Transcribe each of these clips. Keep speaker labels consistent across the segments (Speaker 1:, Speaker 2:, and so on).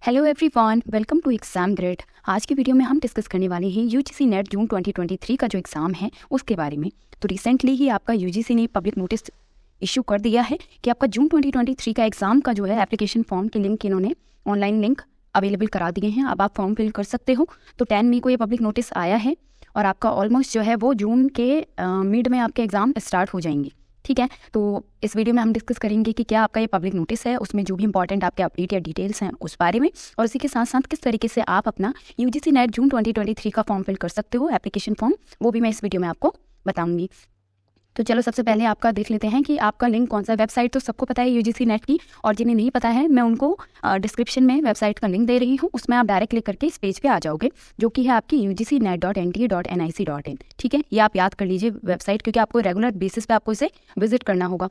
Speaker 1: Hello everyone, welcome to exam grade. आज की video में हम डिस्कस करने वाले हैं यूजीसी नेट जून 2023 का जो एग्ज़ाम है उसके बारे में। तो रिसेंटली ही आपका यूजीसी ने पब्लिक नोटिस इशू कर दिया है कि आपका जून 2023 का एग्ज़ाम का जो है एप्लीकेशन फॉर्म के लिंक इन्होंने ऑनलाइन लिंक अवेलेबल करा दिए हैं। अब आप फॉर्म फिल कर सकते हो। तो 10 मई को ये पब्लिक नोटिस आया है और आपका ऑलमोस्ट जो है वो जून के मिड में आपके एग्ज़ाम स्टार्ट हो जाएंगे। ठीक है, तो इस वीडियो में हम डिस्कस करेंगे कि क्या आपका ये पब्लिक नोटिस है, उसमें जो भी इंपॉर्टेंट आपके अपडेट या डिटेल्स हैं उस बारे में, और उसी के साथ साथ किस तरीके से आप अपना यूजीसी नेट जून 2023 का फॉर्म फिल कर सकते हो, एप्लीकेशन फॉर्म, वो भी मैं इस वीडियो में आपको बताऊंगी। तो चलो सबसे पहले आपका देख लेते हैं कि आपका लिंक कौन सा। वेबसाइट तो सबको पता है यूजीसी नेट की, और जिन्हें नहीं पता है मैं उनको डिस्क्रिप्शन में वेबसाइट का लिंक दे रही हूँ, उसमें आप डायरेक्ट क्लिक करके इस पेज पे आ जाओगे, जो कि है आपकी ugcnet.nta.nic.in। ठीक है, ये आप याद कर लीजिए वेबसाइट, क्योंकि आपको रेगुलर बेसिस पे आपको इसे विजिट करना होगा।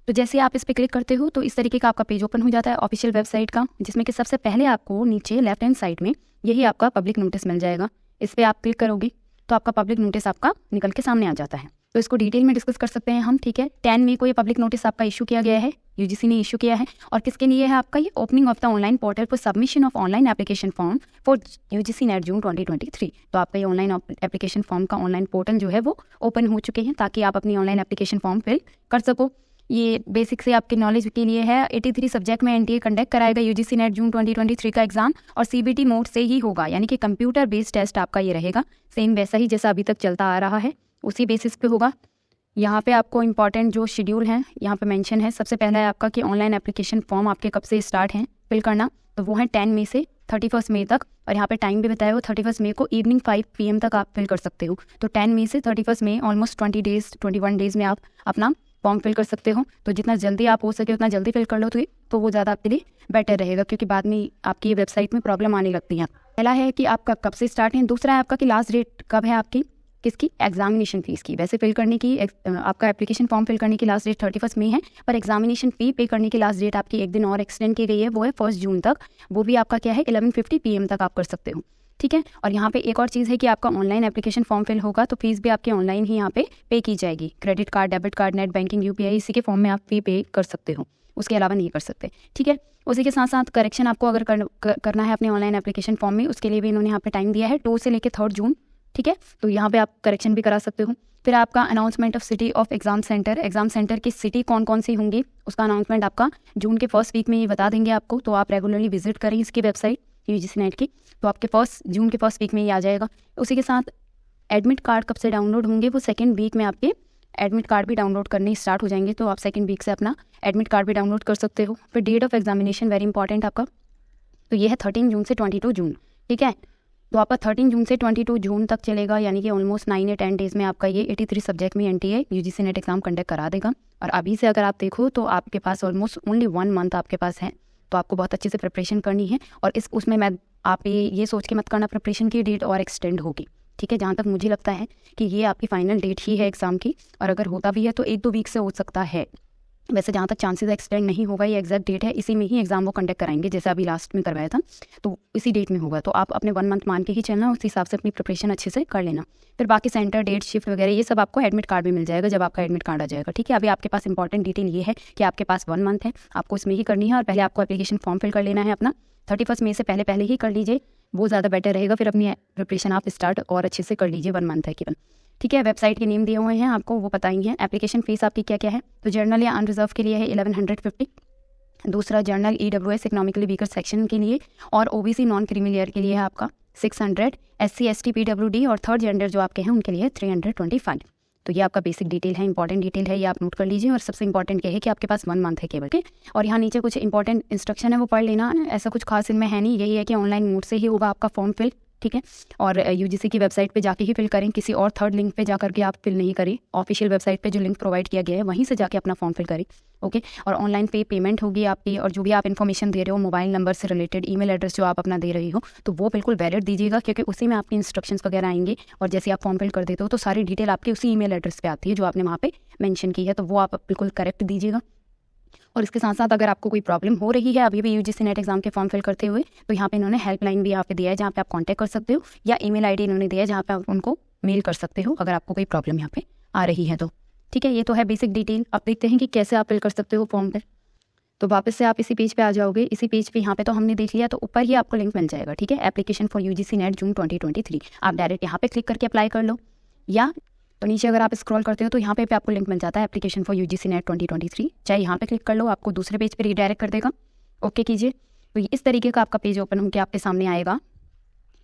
Speaker 1: तो जैसे आप इस पर क्लिक करते हो तो इस तरीके का आपका पेज ओपन हो जाता है ऑफिशियल वेबसाइट का, जिसमें कि सबसे पहले आपको नीचे लेफ्ट हैंड साइड में यही आपका पब्लिक नोटिस मिल जाएगा। इस पर आप क्लिक करोगे तो आपका पब्लिक नोटिस आपका निकल के सामने आ जाता है। तो इसको डिटेल में डिस्कस कर सकते हैं हम। ठीक है, 10 मई को ये पब्लिक नोटिस आपका इशू किया गया है, यूजीसी ने इशू किया है। और किसके लिए है आपका ये? Opening of the online portal for submission of online application form for UGC NET June 2023। तो आपका ये ऑनलाइन एप्लीकेशन फॉर्म का ऑनलाइन पोर्टल जो है वो ओपन हो चुके हैं, ताकि आप अपनी ऑनलाइन एप्लीकेशन फॉर्म फिल कर सको। ये बेसिक से आपके नॉलेज के लिए है। 83 सब्जेक्ट में एनटीए कंडक्ट कराएगा यूजीसी नेट जून 2023 का एग्जाम, और सीबीटी मोड से ही होगा, यानी कि कंप्यूटर बेस्ड टेस्ट आपका ये रहेगा। सेम वैसा ही जैसा अभी तक चलता आ रहा है उसी बेसिस पे होगा। यहाँ पे आपको इंपॉर्टेंट जो शेड्यूल है यहाँ पे मेंशन है। सबसे पहला है आपका कि ऑनलाइन एप्लीकेशन फॉर्म आपके कब से स्टार्ट हैं फिल करना, तो वो है 10 मई से 31 मई तक। और यहाँ पे टाइम भी बताया हो, 31 मई को इवनिंग 5 PM तक आप फिल कर सकते हो। तो 10 मई से 31 मई ऑलमोस्ट 21 डेज में आप अपना फॉर्म फिल कर सकते हो। तो जितना जल्दी आप हो सके उतना जल्दी फिल कर लो तो वो ज़्यादा आपके लिए बेटर रहेगा, क्योंकि बाद में आपकी ये वेबसाइट में प्रॉब्लम आने लगती है। पहला है कि आपका कब से स्टार्ट है। दूसरा है आपका कि लास्ट डेट कब है आपकी किसकी? एग्जामिनेशन फीस की। वैसे फिल करने की आपका एप्लीकेशन फॉर्म फिल करने की लास्ट डेट 31 मई है, पर एग्जामिनेशन फी पे करने की लास्ट डेट आपकी एक दिन और एक्सटेंड की गई है, वो है 1 जून तक। वो भी आपका क्या है? 11:50 PM तक आप कर सकते हो। ठीक है, और यहाँ पे एक और चीज़ है कि आपका ऑनलाइन एप्लीकेशन फॉर्म फिल होगा तो फीस भी आपके ऑनलाइन ही यहाँ पे की जाएगी। Credit card, debit card, net banking, UPI, इसी के फॉर्म में आप फी पे कर सकते हो, उसके अलावा नहीं कर सकते। ठीक है, उसी के साथ साथ करेक्शन आपको अगर करना है अपने ऑनलाइन एप्लीकेशन फॉर्म में, उसके लिए भी इन्होंने यहाँ पे टाइम दिया है 2 से लेकर 3 जून। ठीक है, तो यहाँ पे आप करेक्शन भी करा सकते हो। फिर आपका announcement of city of exam centre, exam centre की सिटी कौन कौन सी होंगी उसका अनाउंसमेंट आपका जून के फर्स्ट वीक में ये बता देंगे आपको। तो आप रेगुलरली विजिट करें इसकी वेबसाइट यूजीसी नेट की, तो आपके जून के फर्स्ट वीक में ये आ जाएगा। उसी के साथ एडमिट कार्ड कब से डाउनलोड होंगे, वो सेकेंड वीक में आपके एडमिट कार्ड भी डाउनलोड करने स्टार्ट हो जाएंगे, तो आप सेकेंड वीक से अपना एडमिट कार्ड भी डाउनलोड कर सकते हो। फिर date of examination very important आपका, तो ये है 13 जून से 22 जून। ठीक है, तो आपका 13 जून से 22 जून तक चलेगा, यानी कि ऑलमोस्ट 9 या 10 डेज में आपका ये 83 सब्जेक्ट में NTA UGC net exam conduct करा देगा। और अभी से अगर आप देखो तो आपके पास ऑलमोस्ट ओनली 1 मंथ आपके पास है, तो आपको बहुत अच्छे से प्रिपरेशन करनी है। और उसमें आप ये सोच के मत करना प्रिपरेशन की डेट और एक्सटेंड होगी। ठीक है, जहाँ तक मुझे लगता है कि ये आपकी फाइनल डेट ही है एग्जाम की, और अगर होता भी है तो 1-2 वीक से हो सकता है। वैसे जहाँ तक चांसेस एक्सटेंड नहीं होगा, ये एग्जैक्ट डेट है, इसी में ही एग्जाम वो कंडक्ट कराएंगे, जैसे अभी लास्ट में करवाया था तो इसी डेट में होगा। तो आप अपने 1 मंथ मान के ही चलना, उस हिसाब से अपनी प्रिपरेशन अच्छे से कर लेना। फिर बाकी सेंटर, डेट, शिफ्ट वगैरह ये सब आपको एडमिट कार्ड भी मिल जाएगा जब आपका एडमिट कार्ड आ जाएगा। ठीक है, अभी आपके पास इंपॉर्टेंट डिटेल ये है कि आपके पास 1 मंथ है, आपको इसमें ही करनी है, और पहले आपको एप्लीकेशन फॉर्म फिल कर लेना है अपना। 31 मई से पहले ही कर लीजिए, वो ज़्यादा बेटर रहेगा। फिर अपनी प्रिपरेशन आप स्टार्ट और अच्छे से कर लीजिए, 1 मंथ है केवल। ठीक है, वेबसाइट के नेम दिए हुए हैं आपको, वो बताएंगे। एप्लीकेशन फीस आपकी क्या क्या है, तो जर्नल या अनरिजर्व के लिए है 1150। दूसरा journal EWS economically weaker section के लिए, और OBC नॉन क्रीमी लेयर के लिए है आपका 600, SC ST PWD और थर्ड जेंडर जो आपके हैं उनके लिए 325। तो ये आपका बेसिक डिटेल है, इंपॉर्टेंट डिटेल है, ये आप नोट कर लीजिए। और सबसे इंपॉर्टेंट ये है कि आपके पास 1 मंथ है केवल के। और यहाँ नीचे कुछ इंपॉर्टेंट इंस्ट्रक्शन है, वो पढ़ लेना, ऐसा कुछ खास इनमें है नहीं। यही है कि ऑनलाइन मोड से ही होगा आपका फॉर्म फिल। ठीक है, और यूजीसी की वेबसाइट पे जाके ही फिल करें, किसी और थर्ड लिंक पे जाकर के आप फिल नहीं करें। ऑफिशियल वेबसाइट पे जो लिंक प्रोवाइड किया गया है वहीं से जाके अपना फॉर्म फिल करें। ओके, और ऑनलाइन पेमेंट होगी आपकी, और जो भी आप इन्फॉर्मेशन दे रहे हो मोबाइल नंबर से रिलेटेड, ईमेल एड्रेस जो आप अपना दे रही हो, तो वो बिल्कुल वैलिड दीजिएगा, क्योंकि उसी में आपकी इंस्ट्रक्शंस वगैरह आएंगे। और जैसे आप फॉर्म फिल कर देते हो तो सारी डिटेल आपकी उसी ईमेल एड्रेस पे आती है जो आपने वहाँ पे मेंशन की है, तो वो आप बिल्कुल करेक्ट दीजिएगा। और इसके साथ साथ अगर आपको कोई प्रॉब्लम हो रही है अभी भी यूजीसी नेट एग्जाम के फॉर्म फिल करते हुए, तो यहाँ पे इन्होंने हेल्पलाइन भी यहाँ पे दिया है, जहाँ पे आप कांटेक्ट कर सकते हो, या ईमेल आईडी इन्होंने दिया है जहाँ पे आप उनको मेल कर सकते हो अगर आपको कोई प्रॉब्लम यहाँ पे आ रही है तो। ठीक है, ये तो है बेसिक डिटेल। अब देखते हैं कि कैसे आप फिल कर सकते हो फॉर्म फिल। तो वापस से आप इसी पेज पे आ जाओगे। इसी पेज पे यहाँ पे तो हमने देख लिया, तो ऊपर ही आपको लिंक मिल जाएगा, ठीक है, application for UGC NET June 2023। आप डायरेक्ट यहाँ पे क्लिक करके अप्लाई कर लो, या तो नीचे अगर आप स्क्रॉल करते हो तो यहाँ पे आपको लिंक मिल जाता है एप्लीकेशन फॉर यूजीसी नेट 2023। चाहे यहाँ पे क्लिक कर लो, आपको दूसरे पेज पे रीडायरेक्ट कर देगा। ओके कीजिए, तो इस तरीके का आपका पेज ओपन होकर आपके सामने आएगा,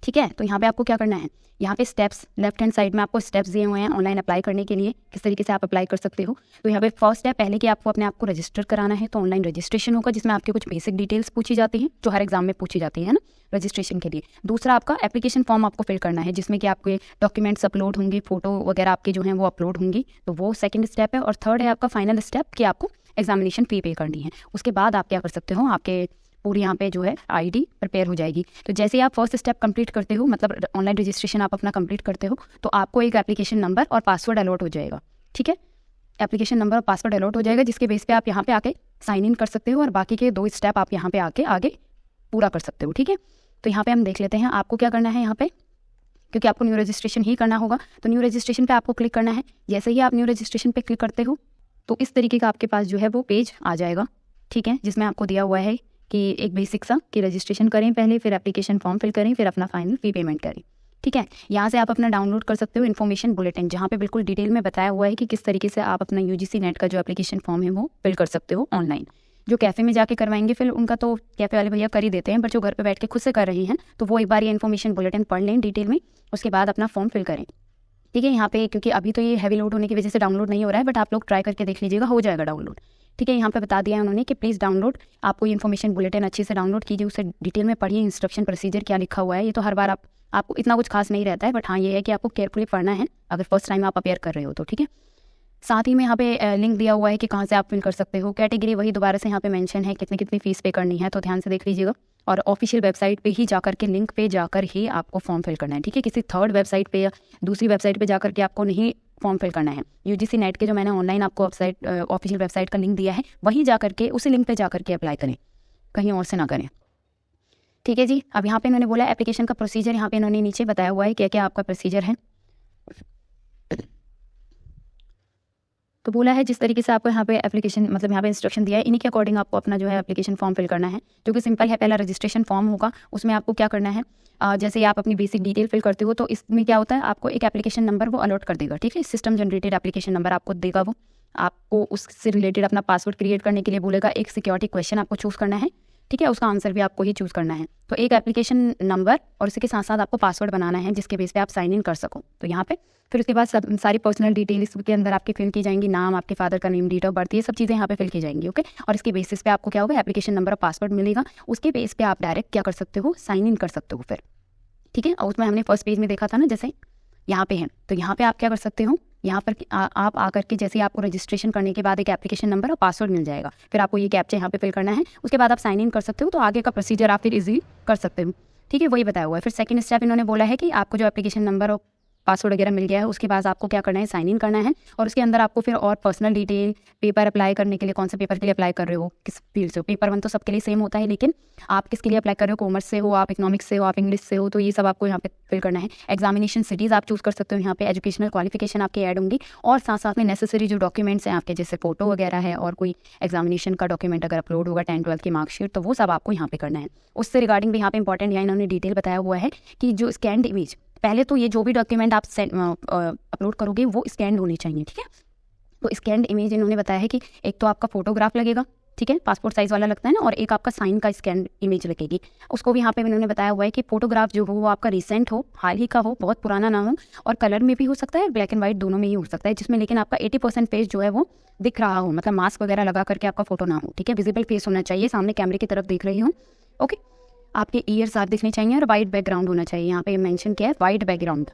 Speaker 1: ठीक है। तो यहाँ पे आपको क्या करना है, यहाँ पे स्टेप्स लेफ्ट हैंड साइड में आपको स्टेप्स दिए हुए हैं ऑनलाइन अप्लाई करने के लिए, किस तरीके से आप अप्लाई कर सकते हो। तो यहाँ पे फर्स्ट है, पहले कि आपको अपने आप को रजिस्टर कराना है, तो ऑनलाइन रजिस्ट्रेशन होगा जिसमें आपके कुछ बेसिक डिटेल्स पूछी जाती हैं जो हर एग्जाम में पूछी जाती है ना रजिस्ट्रेशन के लिए। दूसरा आपका एप्लीकेशन फॉर्म आपको फिल करना है जिसमें कि आपके डॉक्यूमेंट्स अपलोड होंगे, फोटो वगैरह आपके जो हैं वो अपलोड होंगी, तो वो सेकंड स्टेप है। और थर्ड है आपका फाइनल स्टेप कि आपको एग्जामिनेशन फी पे करनी है। उसके बाद आप क्या कर सकते हो, आपके पूरी यहाँ पे जो है आईडी प्रिपेयर हो जाएगी। तो जैसे ही आप फर्स्ट स्टेप कंप्लीट करते हो, मतलब ऑनलाइन रजिस्ट्रेशन आप अपना कंप्लीट करते हो, तो आपको एक एप्लीकेशन नंबर और पासवर्ड अलॉट हो जाएगा, ठीक है। एप्लीकेशन नंबर और पासवर्ड अलॉट हो जाएगा जिसके बेस पे आप यहाँ पे आके साइन इन कर सकते हो और बाकी के 2 स्टेप आप यहाँ पे आके आगे पूरा कर सकते हो, ठीक है। तो यहाँ पे हम देख लेते हैं आपको क्या करना है यहाँ पे, क्योंकि आपको न्यू रजिस्ट्रेशन ही करना होगा। तो न्यू रजिस्ट्रेशन पे आपको क्लिक करना है। जैसे ही आप न्यू रजिस्ट्रेशन पे क्लिक करते हो तो इस तरीके का आपके पास जो है वो पेज आ जाएगा, ठीक है, जिसमें आपको दिया हुआ है कि एक बेसिक सा कि रजिस्ट्रेशन करें पहले, फिर एप्लीकेशन फॉर्म फिल करें, फिर अपना फाइनल फी पेमेंट करें, ठीक है। यहाँ से आप अपना डाउनलोड कर सकते हो इन्फॉर्मेशन बुलेटिन, जहाँ पे बिल्कुल डिटेल में बताया हुआ है कि किस तरीके से आप अपना यूजीसी नेट का जो एप्लीकेशन फॉर्म है वो फिल कर सकते हो ऑनलाइन। जो कैफ़े में जाके करवाएंगे फिर उनका तो कैफ़े वाले भैया कर ही देते हैं, पर जो घर पे बैठ के खुद से कर रही हैं तो वो एक बार ये इन्फॉर्मेशन बुलेटिन पढ़ लें डिटेल में, उसके बाद अपना फॉर्म फिल करें, ठीक है। यहाँ पे क्योंकि अभी तो ये हैवी लोड होने की वजह से डाउनलोड नहीं हो रहा है, बट आप लोग ट्राई करके देख लीजिएगा, हो जाएगा डाउनलोड, ठीक है। यहाँ पे बता दिया है उन्होंने कि प्लीज़ डाउनलोड, आपको ये इन्फॉर्मेशन बुलेटिन अच्छे से डाउनलोड कीजिए, उसे डिटेल में पढ़िए, इंस्ट्रक्शन प्रोसीजर क्या लिखा हुआ है। ये तो हर बार आपको इतना कुछ खास नहीं रहता है, बट हाँ ये है कि आपको केयरफुली पढ़ना है अगर फर्स्ट टाइम आप अपेयर कर रहे हो तो, ठीक है। साथ ही में यहाँ पे लिंक दिया हुआ है कि कहाँ से आप फिल कर सकते हो। कैटेगरी वही दोबारा से यहाँ पे मेंशन है, कितनी कितनी फीस पे करनी है, तो ध्यान से देख लीजिएगा। और ऑफिशियल वेबसाइट पे ही जाकर के लिंक पे जाकर ही आपको फॉर्म फिल करना है, ठीक है। किसी थर्ड वेबसाइट पे या दूसरी वेबसाइट पे जाकर के आपको नहीं फॉर्म फिल करना है। यूजीसी नेट के जो मैंने ऑनलाइन आपको वेबसाइट ऑफिशियल वेबसाइट का लिंक दिया है, वहीं जाकर के उसी लिंक पे जाकर के अप्लाई करें, कहीं और से ना करें, ठीक है जी। अब यहाँ पे इन्होंने बोला एप्लीकेशन का प्रोसीजर, यहाँ पे इन्होंने नीचे बताया हुआ है क्या क्या आपका प्रोसीजर है। तो बोला है जिस तरीके से आपको यहाँ पे एप्लीकेशन मतलब यहाँ पे इंस्ट्रक्शन दिया है, इन्हीं के अकॉर्डिंग आपको अपना जो है एप्लीकेशन फॉर्म फिल करना है, जो कि सिंपल है। पहला रजिस्ट्रेशन फॉर्म होगा, उसमें आपको क्या करना है, जैसे ही आप अपनी बेसिक डिटेल फिल करते हो तो इसमें क्या होता है, आपको एक एप्लीकेशन नंबर वो अलॉट कर देगा, ठीक है। सिस्टम जनरेटेड एप्लीकेशन नंबर आपको देगा, वो आपको उससे रिलेटेड अपना पासवर्ड क्रिएट करने के लिए बोलेगा। एक सिक्योरिटी क्वेश्चन आपको चूज़ करना है, ठीक है, उसका आंसर भी आपको ही चूज़ करना है। तो एक एप्लीकेशन नंबर और उसके साथ साथ आपको पासवर्ड बनाना है जिसके बेस पे आप साइन इन कर सको। तो यहाँ पे फिर उसके बाद सब सारी पर्सनल डिटेल इसके अंदर आपकी फिल की जाएंगी, नाम, आपके फादर का नेम, डेट ऑफ बर्थ, ये सब चीज़ें यहाँ पे फिल की जाएंगी, ओके। और इसके बेसिस पे आपको क्या होगा, एप्लीकेशन नंबर और पासवर्ड मिलेगा, उसके बेस पे आप डायरेक्ट क्या कर सकते हो, साइन इन कर सकते हो फिर, ठीक है। और उसमें हमने फर्स्ट पेज में देखा था ना, जैसे यहाँ पे है, तो यहाँ पे आप क्या कर सकते हो, यहाँ पर आप आकर के जैसे आपको रजिस्ट्रेशन करने के बाद एक एप्लीकेशन नंबर और पासवर्ड मिल जाएगा, फिर आपको ये कैप्चा यहाँ पे फिल करना है, उसके बाद आप साइन इन कर सकते हो। तो आगे का प्रोसीजर आप फिर इजी कर सकते हो, ठीक है, वही बताया हुआ है। फिर सेकंड स्टेप इन्होंने बोला है कि आपको जो एप्लीकेशन नंबर और पासवर्ड वगैरह मिल गया है, उसके बाद आपको क्या करना है, साइन इन करना है। और उसके अंदर आपको फिर और पर्सनल डिटेल, पेपर अप्लाई करने के लिए कौन से पेपर के लिए अप्लाई कर रहे हो, किस फील्ड से हो। पेपर 1 तो सबके लिए सेम होता है, लेकिन आप किसके लिए अप्लाई कर रहे हो, कॉमर्स से हो आप, इकोनॉमिक्स से हो आप, इंग्लिश से हो, तो ये सब आपको यहाँ पे फिल करना है। एग्जामिनेशन सिटीज़ आप चूज़ कर सकते हो, यहाँ पे एजुकेशनल क्वालिफिकेशन आपकी ऐड होंगी, और साथ साथ में नेसेसरी जो डॉक्यूमेंट्स हैं आपके, जैसे फोटो वगैरह है और कोई एग्जामिनेशन का डॉक्यूमेंट अगर अपलोड होगा, 10-12 की मार्कशीट, तो वो सब आपको यहाँ पे करना है। उससे रिगार्डिंग भी यहाँ पे इंपॉर्टेंट यहाँ इन्होंने डिटेल बताया हुआ है कि जो स्कैन्ड इमेज, पहले तो ये जो भी डॉक्यूमेंट आप अपलोड करोगे वो स्कैन होनी चाहिए, ठीक है। तो स्कैन्ड इमेज इन्होंने बताया है कि एक तो आपका फोटोग्राफ लगेगा, ठीक है, पासपोर्ट साइज़ वाला लगता है ना, और एक आपका साइन का स्कैन इमेज लगेगी। उसको भी यहाँ पे इन्होंने बताया हुआ है कि फोटोग्राफ जो हो वो आपका रिसेंट हो, हाल ही का हो, बहुत पुराना ना हो, और कलर में भी हो सकता है, ब्लैक एंड वाइट दोनों में ही हो सकता है, जिसमें लेकिन आपका 80% फेस जो है वो दिख रहा हो, मतलब मास्क वगैरह लगा करके आपका फोटो ना हो, ठीक है। विजिबल फेस होना चाहिए, सामने कैमरे की तरफ देख रही हूँ, ओके। आपके ईयर साफ दिखने चाहिए और वाइट बैकग्राउंड होना चाहिए। यहाँ पे मेंशन किया है वाइट बैकग्राउंड,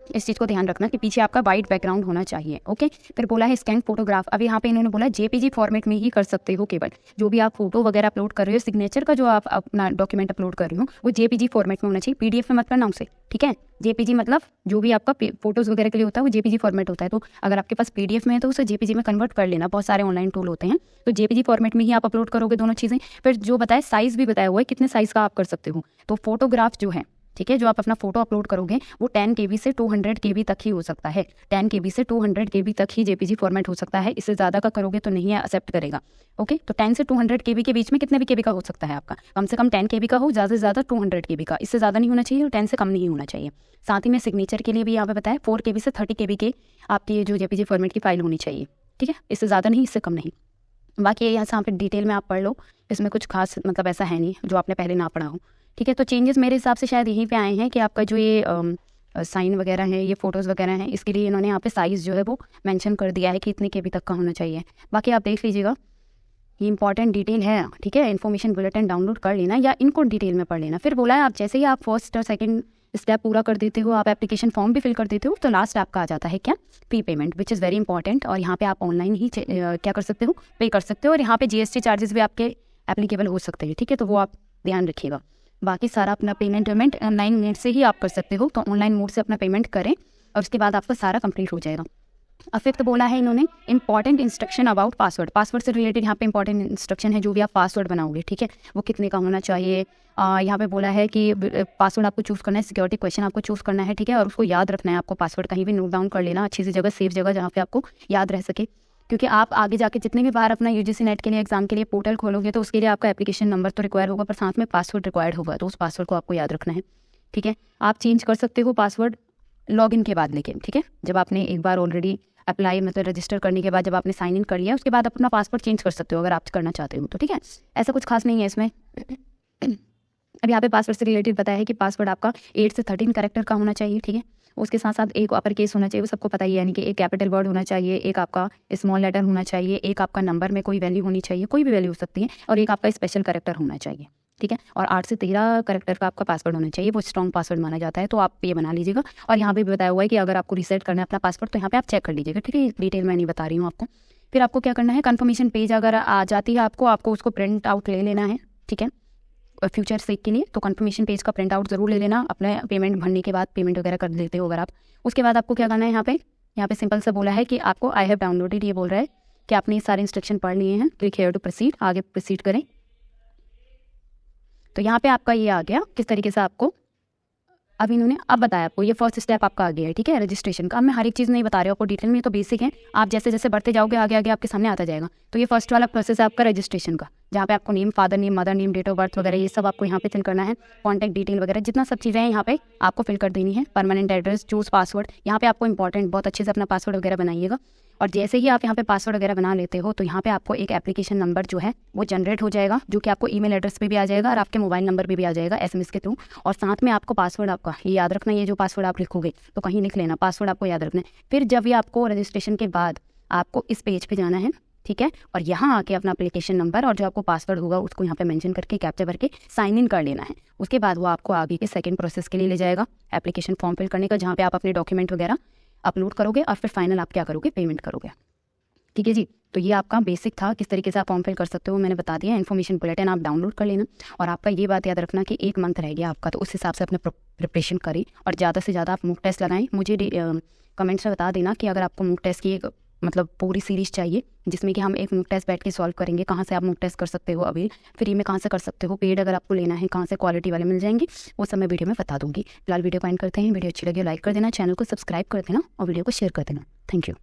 Speaker 1: इस चीज़ को ध्यान रखना कि पीछे आपका वाइट बैकग्राउंड होना चाहिए, ओके। फिर बोला है स्कैन फोटोग्राफ, अब यहाँ पे इन्होंने बोला जेपीजी फॉर्मेट में ही कर सकते हो केवल, जो भी आप फोटो वगैरह अपलोड कर रहे हो, सिग्नेचर का जो आप अपना डॉक्यूमेंट अपलोड कर रहे हो वो जेपीजी फॉर्मेट में होना चाहिए, पीडीएफ में मत करना उसे, ठीक है। जेपीजी मतलब जो भी आपका फोटोज़ वगैरह के लिए होता है वो जेपीजी फॉर्मेट होता है, तो अगर आपके पास पीडीएफ में है तो उसे जेपीजी में कन्वर्ट कर लेना, बहुत सारे ऑनलाइन टूल होते हैं, तो जेपीजी फॉर्मेट में ही आप अपलोड करोगे दोनों चीज़ें। फिर जो बताए साइज़ भी बताया हुआ है कितने साइज़ का आप कर सकते हो, तो फोटोग्राफ जो है, ठीक है। जो आप अपना फोटो अपलोड करोगे वो 10 KB से 200 KB तक ही हो सकता है। 10 KB से 200 KB तक ही JPG फॉर्मेट हो सकता है, इससे ज़्यादा का करोगे तो नहीं एक्सेप्ट करेगा। ओके, तो 10 से 200 KB के बीच में कितने भी KB का हो सकता है आपका, कम से कम 10 KB का हो, ज़्यादा से ज़्यादा 200 KB का, इससे ज़्यादा नहीं होना चाहिए और 10 से कम नहीं होना चाहिए। साथ ही में सिग्नेचर के लिए भी यहाँ पे बताया 4 KB से 30 KB के आपकी जो JPG फॉर्मेट की फाइल होनी चाहिए, ठीक है। इससे ज़्यादा नहीं, इससे कम नहीं। बाकी यहाँ पे डिटेल में आप पढ़ लो, इसमें कुछ खास मतलब ऐसा है नहीं जो आपने पहले ना पढ़ा हो, ठीक है। तो चेंजेस मेरे हिसाब से शायद यहीं पे आए हैं कि आपका जो ये साइन वगैरह है, ये फोटोज़ वगैरह हैं, इसके लिए इन्होंने यहाँ पे साइज़ जो है वो मेंशन कर दिया है कि इतने KB तक का होना चाहिए। बाकी आप देख लीजिएगा, ये इंपॉर्टेंट डिटेल है, ठीक है। इन्फॉर्मेशन बुलेटिन डाउनलोड कर लेना या इनको डिटेल में पढ़ लेना। फिर बोला है आप जैसे ही आप फर्स्ट और सेकंड स्टेप पूरा कर देते हो, आप एप्लीकेशन फॉर्म भी फिल कर देते हो, तो लास्ट आपका आ जाता है क्या, fee payment, which is very important. और यहाँ पे आप ऑनलाइन ही क्या कर सकते हो, पे कर सकते हो। और यहाँ पे GST चार्जेस भी आपके एप्लीकेबल हो सकते हैं, ठीक है। तो वो आप ध्यान रखिएगा। बाकी सारा अपना पेमेंट 9 मिनट से ही आप कर सकते हो, तो ऑनलाइन मोड से अपना पेमेंट करें और उसके बाद आपका सारा कंप्लीट हो जाएगा। अब फिफ्थ बोला है इन्होंने important instruction about password. Password से रिलेटेड यहाँ पे इंपॉर्टेंट इंस्ट्रक्शन है, जो भी आप पासवर्ड बनाओगे, ठीक है, वो कितने का होना चाहिए। यहाँ पे बोला है कि पासवर्ड आपको चूज़ करना है, सिक्योरिटी क्वेश्चन आपको चूज़ करना है, ठीक है, और उसको याद रखना है आपको। पासवर्ड कहीं भी नोट डाउन कर लेना, अच्छी सी जगह, सेफ जगह, जहाँ पे आपको याद रह सके, क्योंकि आप आगे जाके जितने भी बार अपना UGC नेट के लिए एग्जाम के लिए पोर्टल खोलोगे तो उसके लिए आपका एप्लीकेशन नंबर तो रिक्वायर होगा, पर साथ में पासवर्ड रिक्वायर्ड होगा, तो उस पासवर्ड को आपको याद रखना है, ठीक है। आप चेंज कर सकते हो पासवर्ड लॉगिन के बाद, लेकिन ठीक है, जब आपने एक बार ऑलरेडी अप्लाई मतलब रजिस्टर करने के बाद जब आपने साइन इन कर लिया, उसके बाद अपना पासवर्ड चेंज कर सकते हो अगर आप करना चाहते हो तो, ठीक है। ऐसा कुछ खास नहीं है इसमें। अब यहाँ पे पासवर्ड से रिलेटेड बताया है कि पासवर्ड आपका 8 से 13 कैरेक्टर का होना चाहिए, ठीक है। उसके साथ साथ एक अपर केस होना चाहिए, वो सबको पता ही है, यानी कि एक कैपिटल वर्ड होना चाहिए, एक आपका स्मॉल लेटर होना चाहिए, एक आपका नंबर में कोई वैल्यू होनी चाहिए, कोई भी वैल्यू हो सकती है, और एक आपका स्पेशल कैरेक्टर होना चाहिए, ठीक है। और 8 से 13 कैरेक्टर का आपका पासवर्ड होना चाहिए, वो स्ट्रॉन्ग पासवर्ड माना जाता है, तो आप ये बना लीजिएगा। और यहाँ पे भी बताया हुआ है कि अगर आपको रीसेट करना है अपना पासवर्ड तो यहाँ पे आप चेक कर लीजिएगा, ठीक है। डिटेल मैं नहीं बता रही हूँ आपको। फिर आपको क्या करना है, कन्फर्मेशन पेज अगर आ जाती है आपको उसको प्रिंट आउट ले लेना है, ठीक है, फ्यूचर सेक के लिए। तो कन्फर्मेशन पेज का प्रिंट आउट जरूर ले लेना अपने पेमेंट भरने के बाद, पेमेंट वगैरह कर देते हो अगर आप। उसके बाद आपको क्या करना है, यहाँ पे सिंपल सा बोला है कि आपको आई हैव डाउनलोडेड, ये बोल रहा है कि आपने ये सारे इंस्ट्रक्शन पढ़ लिए हैं, क्लिक हियर टू प्रोसीड, आगे प्रोसीड करें। तो यहाँ पे आपका ये आ गया किस तरीके से आपको अब इन्होंने अब बताया आपको, ये फर्स्ट स्टेप आपका आ गया है, ठीक है, रजिस्ट्रेशन का। अब मैं हर एक चीज़ नहीं बता रही हूँ आपको डिटेल में, तो बेसिक है, आप जैसे जैसे बढ़ते जाओगे आगे आगे आपके सामने आता जाएगा। तो ये फर्स्ट वाला प्रोसेस है आपका रजिस्ट्रेशन का, जहाँ पे आपको name, father name, mother name, date of birth वगैरह ये सब आपको यहाँ पे फिल करना है, कॉन्टैक्ट डिटेल वगैरह जितना सब चीज़ें हैं यहाँ पे आपको फिल कर देनी है। परमानेंट एड्रेस, चूज पासवर्ड, यहाँ पे आपको इंपॉर्टेंट बहुत अच्छे से अपना पासवर्ड वगैरह बनाइएगा। और जैसे ही आप यहाँ पे पासवर्ड वगैरह बना लेते हो तो यहाँ पे आपको एक एप्लीकेशन नंबर जो है वो जनरेट हो जाएगा, जो कि आपको ईमेल एड्रेस पे भी आ जाएगा और आपके मोबाइल नंबर पे भी आ जाएगा SMS के थ्रू। और साथ में आपको पासवर्ड आपका ये याद रखना, ये जो पासवर्ड आप लिखोगे तो कहीं लिख लेना, पासवर्ड आपको याद रखना है। फिर जब ये आपको रजिस्ट्रेशन के बाद आपको इस पेज पे जाना है, ठीक है, और यहाँ आके अपना एप्लीकेशन नंबर और जो आपको पासवर्ड होगा उसको यहाँ पे मेंशन करके कैप्चा भर के साइन इन कर लेना है। उसके बाद वो आपको आगे के सेकंड प्रोसेस के लिए ले जाएगा, एप्लीकेशन फॉर्म फिल करने का, जहाँ पे आप अपने डॉक्यूमेंट वगैरह अपलोड करोगे और फिर फाइनल आप क्या करोगे, पेमेंट करोगे, ठीक है जी। तो ये आपका बेसिक था, किस तरीके से आप फॉर्म फिल कर सकते हो मैंने बता दिया। इन्फॉर्मेशन बुलेटिन आप डाउनलोड कर लेना, और आपका ये बात याद रखना कि 1 मंथ रह गया आपका, तो उस हिसाब से अपने प्रिपरेशन करें और ज़्यादा से ज़्यादा आप मूक टेस्ट लगाएं। मुझे कमेंट्स में बता देना कि अगर आपको मूक टेस्ट की एक मतलब पूरी सीरीज़ चाहिए जिसमें कि हम एक मूक टेस्ट बैठ के सॉल्व करेंगे, कहाँ से आप मूक टेस्ट कर सकते हो, अभी फ्री में कहाँ से कर सकते हो, पेड अगर आपको लेना है कहाँ से क्वालिटी वाले मिल जाएंगे, वो सब मैं वीडियो में बता दूंगी। फिलहाल वीडियो को एंड करते हैं, वीडियो अच्छी लगी लाइक कर देना, चैनल को सब्सक्राइब कर देना और वीडियो को शेयर कर देना। Thank you.